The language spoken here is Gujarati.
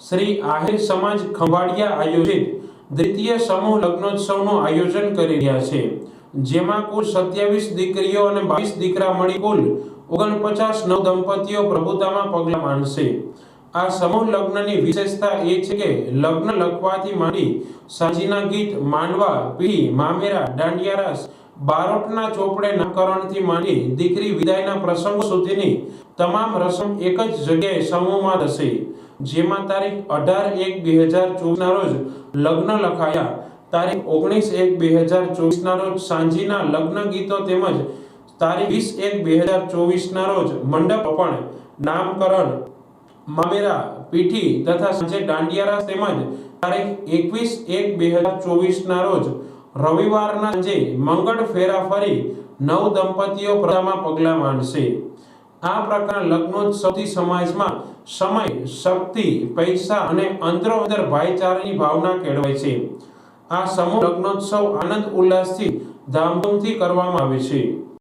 શ્રી આહિર સમાજ ખંભાળિયા આયોજિત દ્વિતીય સમૂહ લગ્નોત્સવનું આયોજન કરી રહ્યા છે, જેમાં કુલ 27 દીકરીઓ અને 22 દીકરા મળી કુલ 49 નવદંપતીઓ પ્રભુતામાં પગલાં માંડશે। આ સમૂહ લગ્નની વિશેષતા એ છે કે લગ્ન લખવાથી માંડી સાંજીના ગીત, માંડવા, પીઠી, મામેરા, દાંડિયા રાસ, બારોટના ચોપડે નામકરણથી માંડી દીકરી વિદાયના પ્રસંગો સુધીની તમામ રસમ એક જ જગ્યાએ સમૂહમાં થશે, જેમાં તારીખ 18/1/2024 રોજ લગ્ન લખાયા, તારીખ 19/1/2024 રોજ સાંજીના લગ્ન ગીતો તેમજ તારીખ 20/1/2024 રોજ મંડપ અર્પણ, નામકરણ, મામેરા, પીઠી તથા સાંજે દાંડિયા રાસ તેમજ તારીખ 21/1/2024 રોજ રવિવારના સાંજે મંગળ ફેરા ફરી નવ દંપતીઓ પ્રથામાં પગલાં માંડશે। આ પ્રકારના લગ્નોત્સવથી સમાજમાં સમય, શક્તિ, પૈસા અને અંદરોઅંદર ભાઈચારાની ભાવના કેળવાય છે। આ સમૂહ લગ્નોત્સવ આનંદ ઉલ્લાસથી ધામધૂમથી કરવામાં આવે છે।